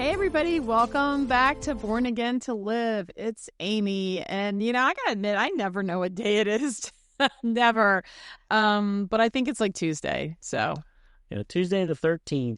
Hey everybody, welcome back to Born Again to Live. It's Amy, and I gotta admit, I never know what day it is. Never. But I think it's like Tuesday, so. Tuesday the 13th.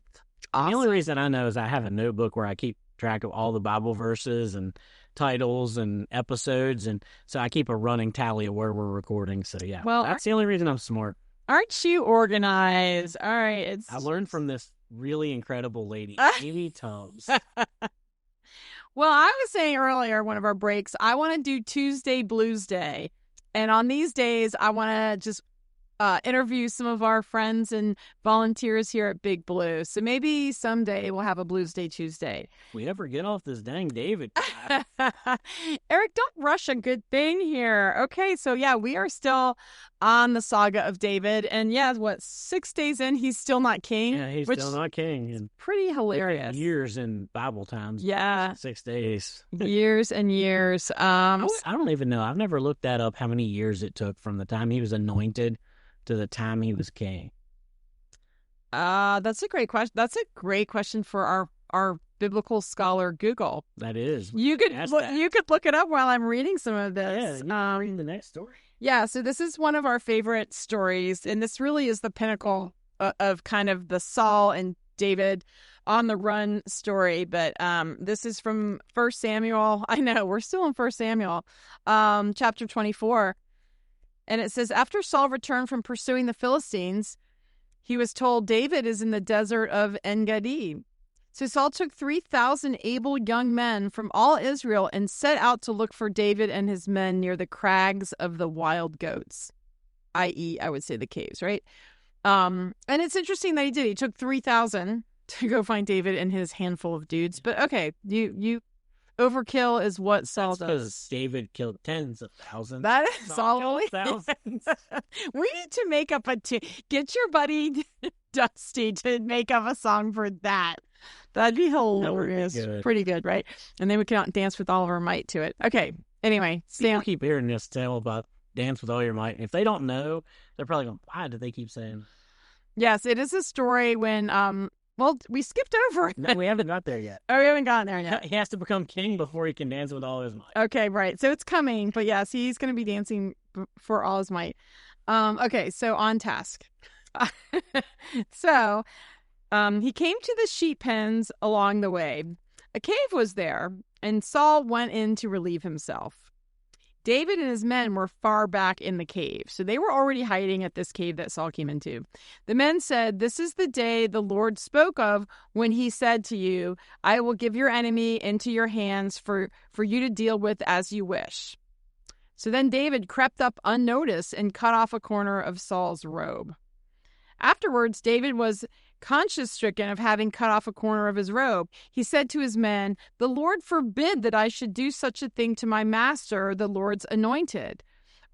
Awesome. The only reason I know is I have a notebook where I keep track of all the Bible verses and titles and episodes, and so I keep a running tally of where we're recording. So yeah, Well, that's the only reason I'm smart. Aren't you organized? All right. I learned from this really incredible lady, Amy Tubbs. Well, I was saying earlier, one of our breaks, I want to do Tuesday Blues Day. And on these days, I want to just interview some of our friends and volunteers here at Big Blue. So maybe someday we'll have a Blues Day Tuesday. If we ever get off this dang David. Eric, don't rush a good thing here. Okay, so yeah, we are still on the saga of David. And yeah, 6 days in, he's still not king? Yeah, he's still not king. And pretty hilarious. Years in Bible times. Yeah. 6 days. Years and years. I don't even know. I've never looked that up, how many years it took from the time he was anointed to the time he was king. That's a great question. That's a great question for our biblical scholar Google. That is. You could look it up while I'm reading some of this. Yeah, reading the next story. Yeah, so this is one of our favorite stories, and this really is the pinnacle of kind of the Saul and David on the run story. But this is from 1 Samuel. I know, we're still in 1 Samuel, chapter 24. And it says, after Saul returned from pursuing the Philistines, he was told David is in the desert of En-Gedi. So Saul took 3,000 able young men from all Israel and set out to look for David and his men near the crags of the wild goats, i.e., I would say the caves, right? And it's interesting that he did. He took 3,000 to go find David and his handful of dudes. But okay, you overkill is what Saul does. Because David killed tens of thousands. That is Saul only. Thousands. We need to make up a tune. Get your buddy Dusty to make up a song for that. That'd be hilarious. Pretty good, right? And then we can dance with all of our might to it. Okay. Anyway, people keep hearing this tale about dance with all your might. If they don't know, they're probably going, why do they keep saying? Yes, it is a story when well, we skipped over it. No, we haven't got there yet. Oh, we haven't gotten there yet. He has to become king before he can dance with all his might. Okay, right. So it's coming, but yes, he's going to be dancing for all his might. Okay, so on task. So he came to the sheep pens along the way. A cave was there, and Saul went in to relieve himself. David and his men were far back in the cave, so they were already hiding at this cave that Saul came into. The men said, "This is the day the Lord spoke of when he said to you, I will give your enemy into your hands for you to deal with as you wish." So then David crept up unnoticed and cut off a corner of Saul's robe. Afterwards, David was conscience-stricken of having cut off a corner of his robe. He said to his men, "The Lord forbid that I should do such a thing to my master, the Lord's anointed,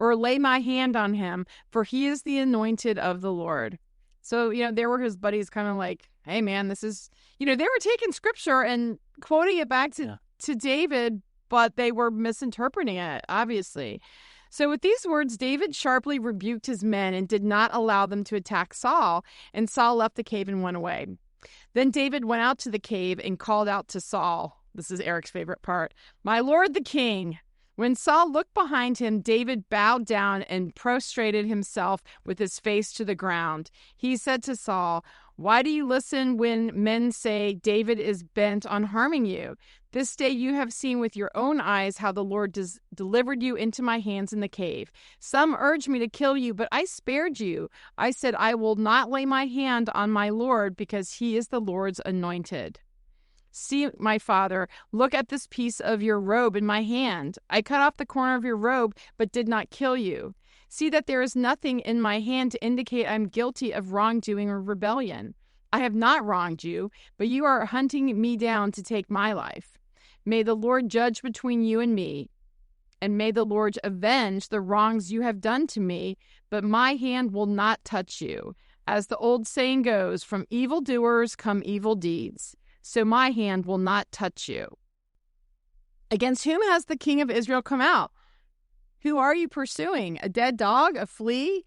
or lay my hand on him, for he is the anointed of the Lord." So, there were his buddies kind of like, hey, man, this is, they were taking scripture and quoting it back to David, but they were misinterpreting it, obviously. So with these words, David sharply rebuked his men and did not allow them to attack Saul, and Saul left the cave and went away. Then David went out to the cave and called out to Saul. This is Eric's favorite part. "My lord the king." When Saul looked behind him, David bowed down and prostrated himself with his face to the ground. He said to Saul, "Why do you listen when men say David is bent on harming you? This day you have seen with your own eyes how the Lord delivered you into my hands in the cave. Some urged me to kill you, but I spared you. I said, I will not lay my hand on my Lord because he is the Lord's anointed. See, my father, look at this piece of your robe in my hand. I cut off the corner of your robe, but did not kill you. See that there is nothing in my hand to indicate I'm guilty of wrongdoing or rebellion. I have not wronged you, but you are hunting me down to take my life. May the Lord judge between you and me, and may the Lord avenge the wrongs you have done to me, but my hand will not touch you. As the old saying goes, from evildoers come evil deeds, so my hand will not touch you. Against whom has the king of Israel come out? Who are you pursuing? A dead dog? A flea?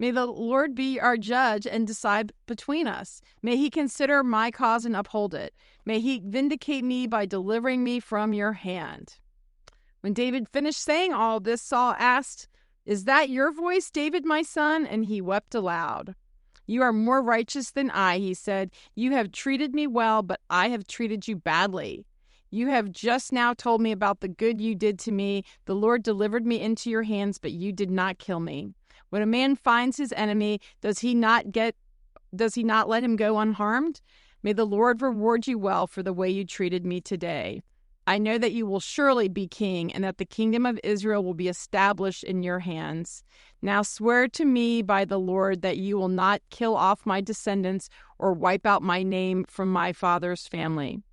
May the Lord be our judge and decide between us. May he consider my cause and uphold it. May he vindicate me by delivering me from your hand." When David finished saying all this, Saul asked, "Is that your voice, David, my son?" And he wept aloud. "You are more righteous than I," he said. "You have treated me well, but I have treated you badly. You have just now told me about the good you did to me. The Lord delivered me into your hands, but you did not kill me. When a man finds his enemy, does he not let him go unharmed? May the Lord reward you well for the way you treated me today. I know that you will surely be king, and that the kingdom of Israel will be established in your hands. Now swear to me by the Lord that you will not kill off my descendants or wipe out my name from my father's family."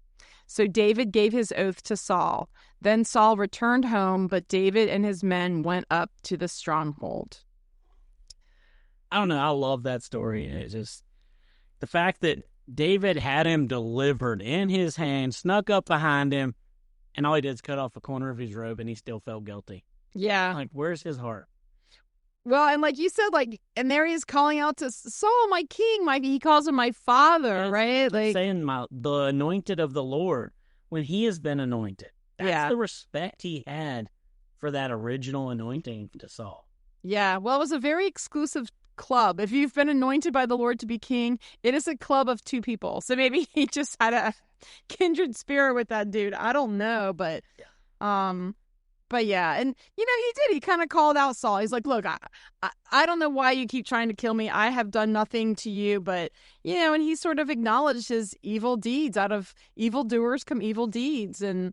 So David gave his oath to Saul. Then Saul returned home, but David and his men went up to the stronghold. I don't know. I love that story. It's just the fact that David had him delivered in his hand, snuck up behind him, and all he did is cut off a corner of his robe, and he still felt guilty. Yeah. Like, where's his heart? Well, and like you said, and there he is calling out to Saul, my king. He calls him my father, right? Like saying the anointed of the Lord when he has been anointed. That's the respect he had for that original anointing to Saul. Yeah. Well, it was a very exclusive club. If you've been anointed by the Lord to be king, it is a club of two people. So maybe he just had a kindred spirit with that dude. I don't know, but yeah, and he did. He kind of called out Saul. He's like, "Look, I don't know why you keep trying to kill me. I have done nothing to you, but and he sort of acknowledged his evil deeds. Out of evildoers come evil deeds, and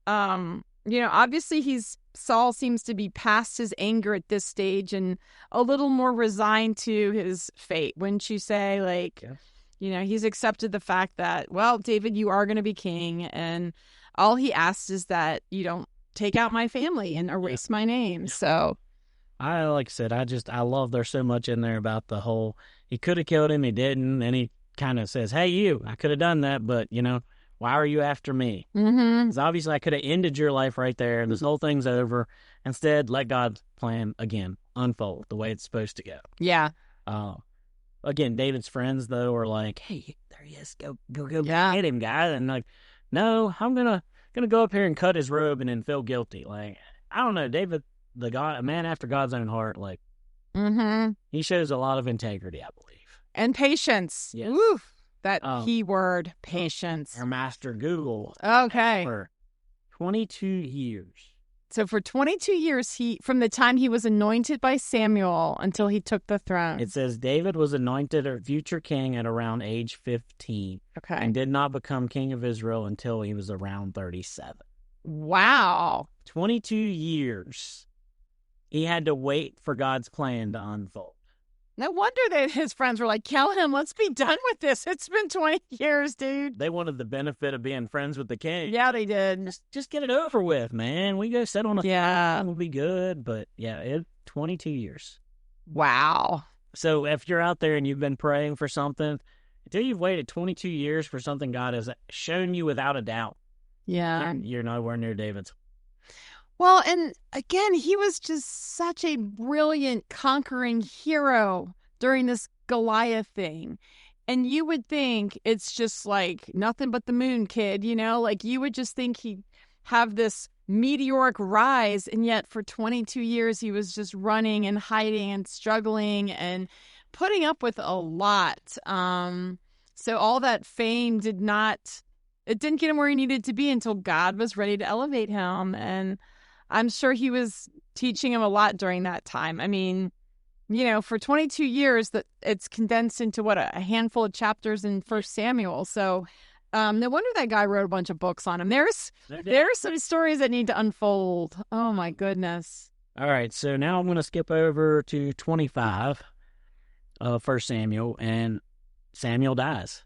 obviously Saul seems to be past his anger at this stage and a little more resigned to his fate. Wouldn't you say? Like, he's accepted the fact that, well, David, you are going to be king, and all he asks is that you don't take out my family and erase my name. So, like I said, I love there's so much in there about the whole, he could have killed him, he didn't, and he kind of says, "Hey, I could have done that, but why are you after me?" Because obviously I could have ended your life right there. This whole thing's over. Instead, let God's plan again unfold the way it's supposed to go. Yeah. Again, David's friends though are like, "Hey, there he is. Go get him, guy." And like, "No, I'm gonna go up here and cut his robe and then feel guilty." Like, I don't know, David, a man after God's own heart. Like, he shows a lot of integrity, I believe, and patience. Yes. Woo. That keyword, patience. Our master Google. Okay. For 22 years. So for 22 years, from the time he was anointed by Samuel until he took the throne. It says David was anointed a future king at around age 15. Okay. And did not become king of Israel until he was around 37. Wow. 22 years. He had to wait for God's plan to unfold. No wonder that his friends were like, "Kill him. Let's be done with this. It's been 20 years, dude." They wanted the benefit of being friends with the king. Yeah, they did. Just get it over with, man. We go sit on a throne, we'll be good. But yeah, 22 years. Wow. So if you're out there and you've been praying for something, until you've waited 22 years for something God has shown you without a doubt, you're nowhere near David's. Well, and again, he was just such a brilliant conquering hero during this Goliath thing. And you would think it's just like nothing but the moon, kid, like you would just think he'd have this meteoric rise. And yet for 22 years, he was just running and hiding and struggling and putting up with a lot. So all that fame didn't get him where he needed to be until God was ready to elevate him. And I'm sure he was teaching him a lot during that time. I mean, for 22 years, that it's condensed into a handful of chapters in First Samuel. So no wonder that guy wrote a bunch of books on him. There's some stories that need to unfold. Oh my goodness. All right, so now I'm going to skip over to 25 of First Samuel, and Samuel dies.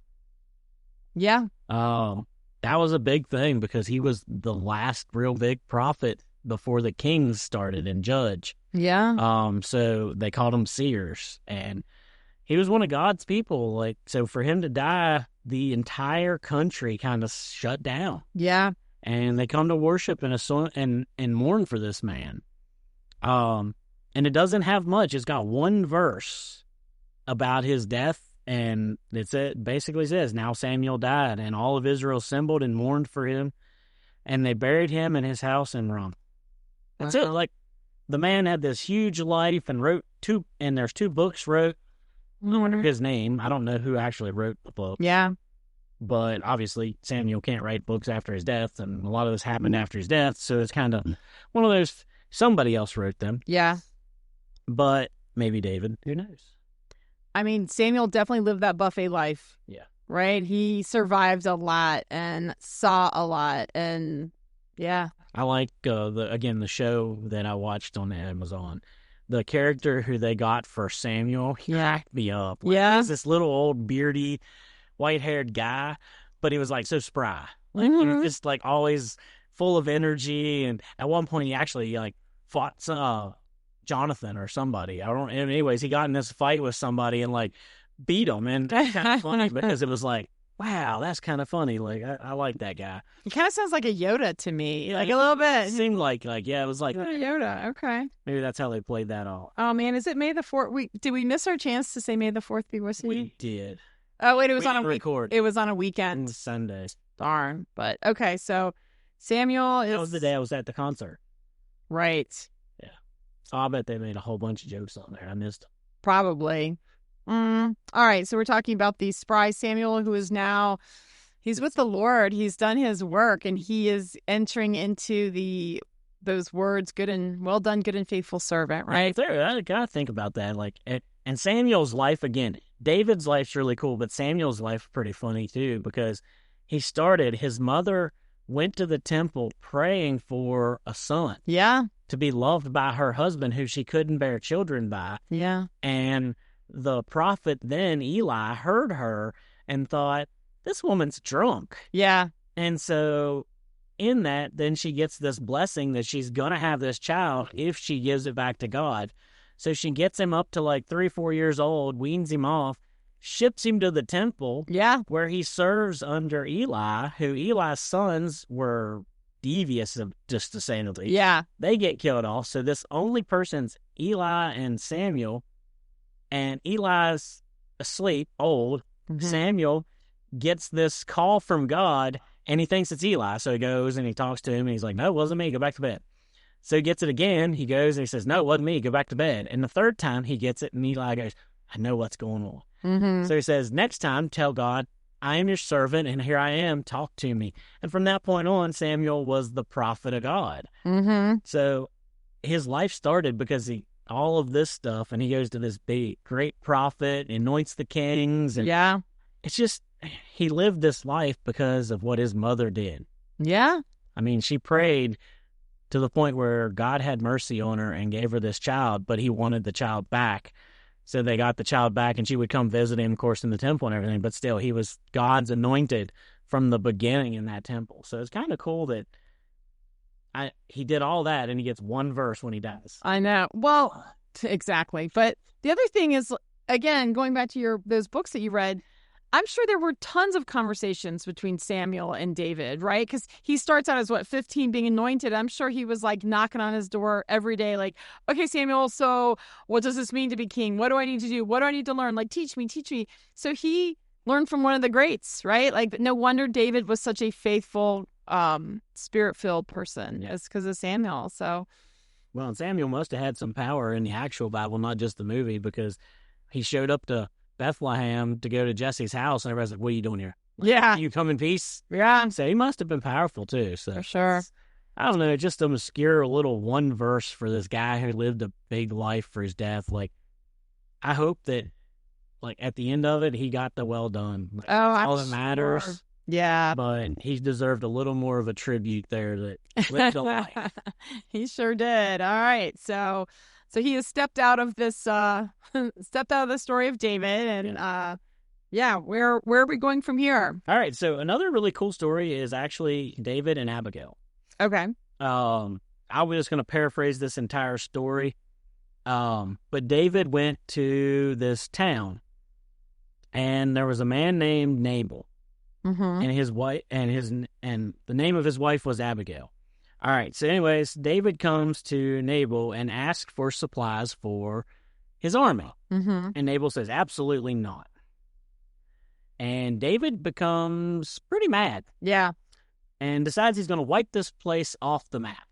Yeah. That was a big thing because he was the last real big prophet before the kings started and judge. Yeah. So they called him seers, and he was one of God's people. Like, so for him to die, the entire country kind of shut down. Yeah. And they come to worship and mourn for this man. And And it doesn't have much. It's got one verse about his death, and it basically says, "Now Samuel died, and all of Israel assembled and mourned for him, and they buried him in his house in Ramah." That's it. Like, the man had this huge life and wrote there's 2 books wrote. I wonder his name. I don't know who actually wrote the book. Yeah. But obviously Samuel can't write books after his death, and a lot of this happened after his death, so it's kind of one of those, somebody else wrote them. Yeah. But maybe David. Who knows? I mean, Samuel definitely lived that buffet life. Yeah. Right? He survived a lot and saw a lot, and yeah. I like, the show that I watched on Amazon. The character who they got for Samuel, he cracked me up. Like, yeah. He's this little old beardy, white-haired guy, but he was like so spry. Like, he was just like always full of energy, and at one point he actually like fought Jonathan or somebody. Anyways, he got in this fight with somebody and like beat him, and that's kind of funny because it was like, wow, that's kind of funny. Like, I like that guy. He kind of sounds like a Yoda to me, like a little bit. It seemed like yeah, it was like Yoda. Okay, maybe that's how they played that off. Oh man, is it May the 4th? Did we miss our chance to say May the 4th be with you? We did. Oh wait, it was on a record. It was on a weekend. Sunday. Darn. But okay, so Samuel is. That was the day I was at the concert. Right. Yeah. So I bet they made a whole bunch of jokes on there. I missed them. Probably. All right, so we're talking about the spry Samuel, who is now, he's with the Lord. He's done his work, and he is entering into those words, good and well done, good and faithful servant, right? I gotta think about that. Like, and Samuel's life again. David's life's really cool, but Samuel's life is pretty funny too, because his mother went to the temple praying for a son. Yeah. To be loved by her husband, who she couldn't bear children by. Yeah. And the prophet then, Eli, heard her and thought, this woman's drunk. Yeah. And so in that, then she gets this blessing that she's going to have this child if she gives it back to God. So she gets him up to like 3-4 years old, weans him off, ships him to the temple. Yeah. Where he serves under Eli, who Eli's sons were devious, just to say the least. Yeah. They get killed off. So this only person's Eli and Samuel. And Eli's asleep, old. Mm-hmm. Samuel gets this call from God, and he thinks it's Eli. So he goes and he talks to him, and he's like, no, it wasn't me. Go back to bed. So he gets it again. He goes and he says, no, it wasn't me. Go back to bed. And the third time he gets it, and Eli goes, I know what's going on. Mm-hmm. So he says, next time, tell God, I am your servant, and here I am. Talk to me. And from that point on, Samuel was the prophet of God. Mm-hmm. So his life started because all of this stuff, and he goes to this big, great prophet, anoints the kings. And yeah. It's just, he lived this life because of what his mother did. Yeah. I mean, she prayed to the point where God had mercy on her and gave her this child, but he wanted the child back. So they got the child back, and she would come visit him, of course, in the temple and everything, but still, he was God's anointed from the beginning in that temple. So it's kind of cool that he did all that, and he gets one verse when he dies. I know. Well, exactly. But the other thing is, again, going back to those books that you read, I'm sure there were tons of conversations between Samuel and David, right? Because he starts out as 15 being anointed. I'm sure he was like knocking on his door every day, like, okay, Samuel, so what does this mean to be king? What do I need to do? What do I need to learn? Like, teach me. So he learned from one of the greats, right? Like, no wonder David was such a faithful, spirit-filled person. It's because of Samuel. So, well, and Samuel must have had some power in the actual Bible, not just the movie, because he showed up to Bethlehem to go to Jesse's house, and everybody's like, what are you doing here? Like, yeah. You come in peace? Yeah. So he must have been powerful, too. So for sure. I don't know, just an obscure little one verse for this guy who lived a big life for his death. Like, I hope that, like, at the end of it, he got the well done. Like, all that matters. Sure. Yeah. But he deserved a little more of a tribute there that lived a life. He sure did. All right. So he has stepped out of this, stepped out of the story of David, and where are we going from here? All right. So another really cool story is actually David and Abigail. Okay. I was just going to paraphrase this entire story. But David went to this town, and there was a man named Nabal, mm-hmm. and his wife, and the name of his wife was Abigail. All right. So, anyways, David comes to Nabal and asks for supplies for his army. Mm-hmm. And Nabal says, absolutely not. And David becomes pretty mad. Yeah. And decides he's going to wipe this place off the map.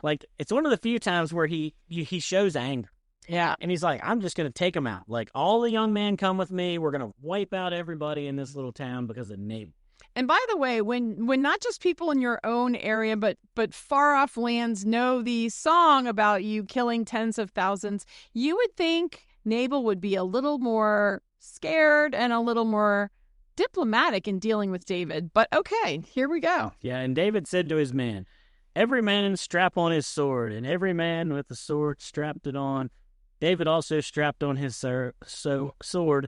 Like, it's one of the few times where he shows anger. Yeah. And he's like, I'm just going to take them out. Like, all the young men come with me. We're going to wipe out everybody in this little town because of Nabal. And by the way, when not just people in your own area, but far off lands know the song about you killing tens of thousands, you would think Nabal would be a little more scared and a little more diplomatic in dealing with David. But okay, here we go. Yeah, and David said to his men, every man strap on his sword, and every man with the sword strapped it on. David also strapped on his sword,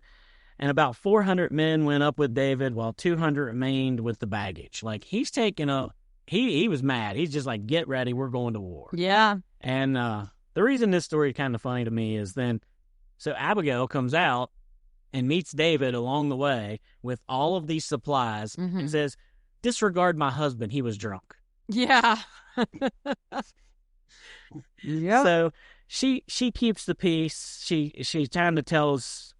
and about 400 men went up with David, while 200 remained with the baggage. Like, he's taking he was mad. He's just like, get ready, we're going to war. Yeah. And the reason this story is kind of funny to me is so Abigail comes out and meets David along the way with all of these supplies and says, disregard my husband, he was drunk. Yeah. Yeah. So she keeps the peace. She kind of tells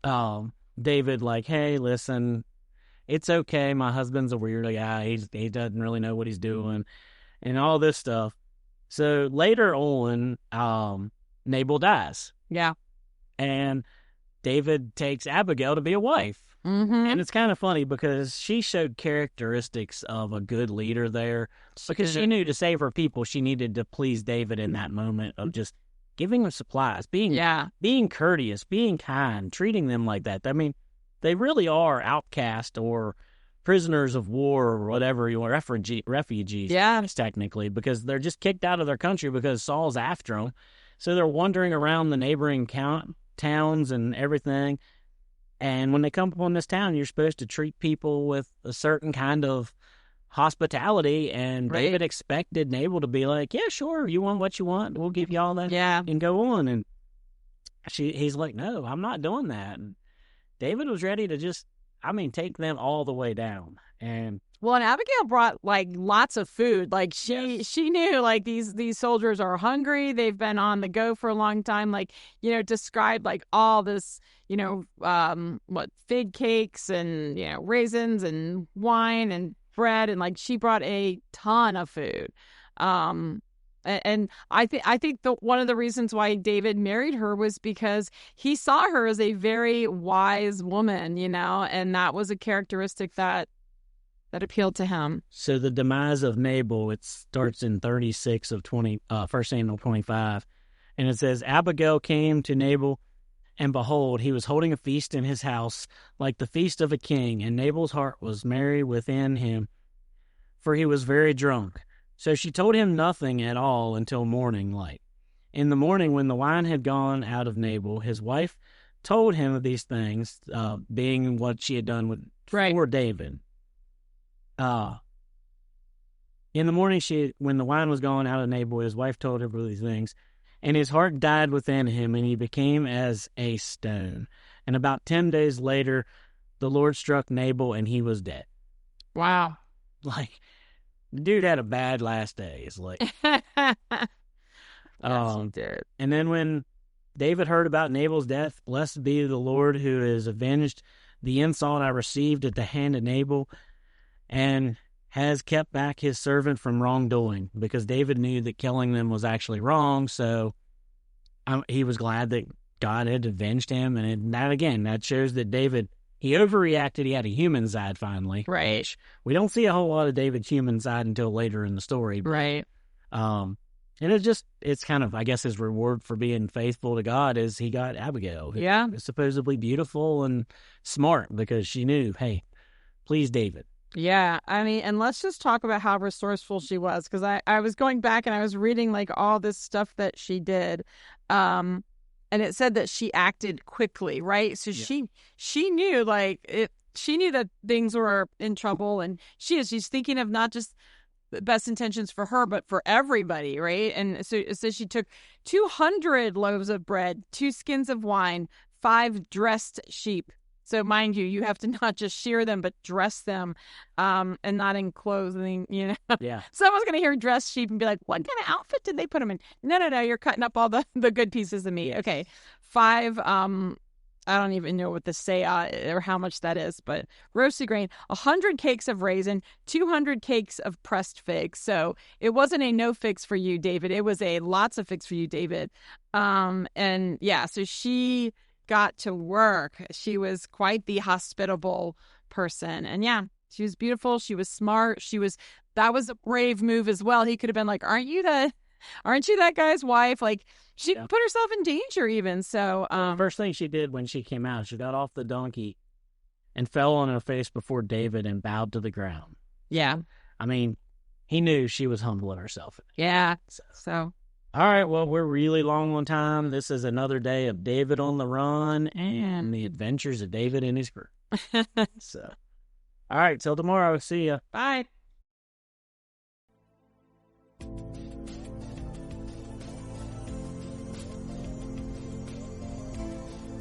David, like, hey, listen, it's okay. My husband's a weird guy. He doesn't really know what he's doing and all this stuff. So later on, Nabal dies. Yeah. And David takes Abigail to be a wife. Mm-hmm. And it's kind of funny because she showed characteristics of a good leader there, because she knew to save her people, she needed to please David in that moment of just giving them supplies, being courteous, being kind, treating them like that. I mean, they really are outcast or prisoners of war or whatever, refugees, technically, because they're just kicked out of their country because Saul's after them. So they're wandering around the neighboring towns and everything. And when they come upon this town, you're supposed to treat people with a certain kind of hospitality. And David expected Nabal to be like, yeah, sure, you want what you want, we'll give you all that and go on. And he's like, no, I'm not doing that. And David was ready to just, take them all the way down. And Abigail brought like lots of food. Like she knew like these soldiers are hungry. They've been on the go for a long time. Like, described like all this, fig cakes and, raisins and wine and bread. And like, she brought a ton of food. And I think one of the reasons why David married her was because he saw her as a very wise woman, and that was a characteristic that appealed to him. So the demise of Nabal, it starts in 36 of 1 Samuel 25. And it says, Abigail came to Nabal, and behold, he was holding a feast in his house, like the feast of a king, and Nabal's heart was merry within him, for he was very drunk. So she told him nothing at all until morning light. In the morning, when the wine had gone out of Nabal, his wife told him of these things, being what she had done for David. In the morning, when the wine was gone out of Nabal, his wife told him of these things, and his heart died within him, and he became as a stone. And about 10 days later, the Lord struck Nabal, and he was dead. Wow. Like, the dude had a bad last days. Like, yes, he did. And then when David heard about Nabal's death, blessed be the Lord who has avenged the insult I received at the hand of Nabal, and has kept back his servant from wrongdoing, because David knew that killing them was actually wrong. So he was glad that God had avenged him. And that shows that David, he overreacted. He had a human side finally. Right. We don't see a whole lot of David's human side until later in the story. Right. And it's kind of, I guess, his reward for being faithful to God is he got Abigail. Yeah. Who's supposedly beautiful and smart, because she knew, hey, please David. Yeah, and let's just talk about how resourceful she was, because I was going back and I was reading like all this stuff that she did, and it said that she acted quickly, right? So she knew she knew that things were in trouble, and she's thinking of not just the best intentions for her, but for everybody, right? And so she took 200 loaves of bread, 2 skins of wine, 5 dressed sheep, So mind you, you have to not just shear them, but dress them, and not in clothing, Yeah. Someone's going to hear dress sheep and be like, what kind of outfit did they put them in? No, you're cutting up all the good pieces of meat. Okay. 5, I don't even know what to say or how much that is, but roasted grain, 100 cakes of raisin, 200 cakes of pressed figs. So it wasn't a no fix for you, David. It was a lots of fix for you, David. And yeah, so she got to work. She was quite the hospitable person. And yeah, she was beautiful. She was smart. That was a brave move as well. He could have been like, aren't you that guy's wife? Like, she put herself in danger even. So the first thing she did when she came out, she got off the donkey and fell on her face before David and bowed to the ground. Yeah. I mean, he knew she was humbling herself. Yeah. So all right, well, we're really long on time. This is another day of David on the run and the adventures of David and his crew. So, all right, till tomorrow. See ya. Bye.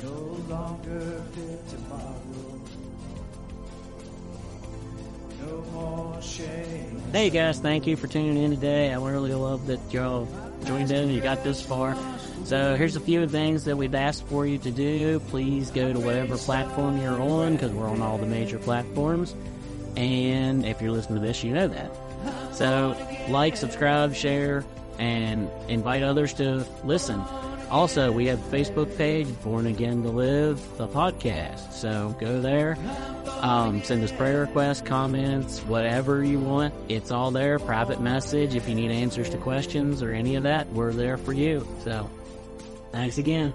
No longer fit tomorrow. No more shame. Hey guys, thank you for tuning in today. I really love that y'all joined in and you got this far. So here's a few things that we've asked for you to do. Please go to whatever platform you're on, because we're on all the major platforms. And if you're listening to this, you know that. So like, subscribe, share, and invite others to listen. Also, we have a Facebook page, Born Again to Live, the podcast. So go there, send us prayer requests, comments, whatever you want. It's all there, private message. If you need answers to questions or any of that, we're there for you. So thanks again.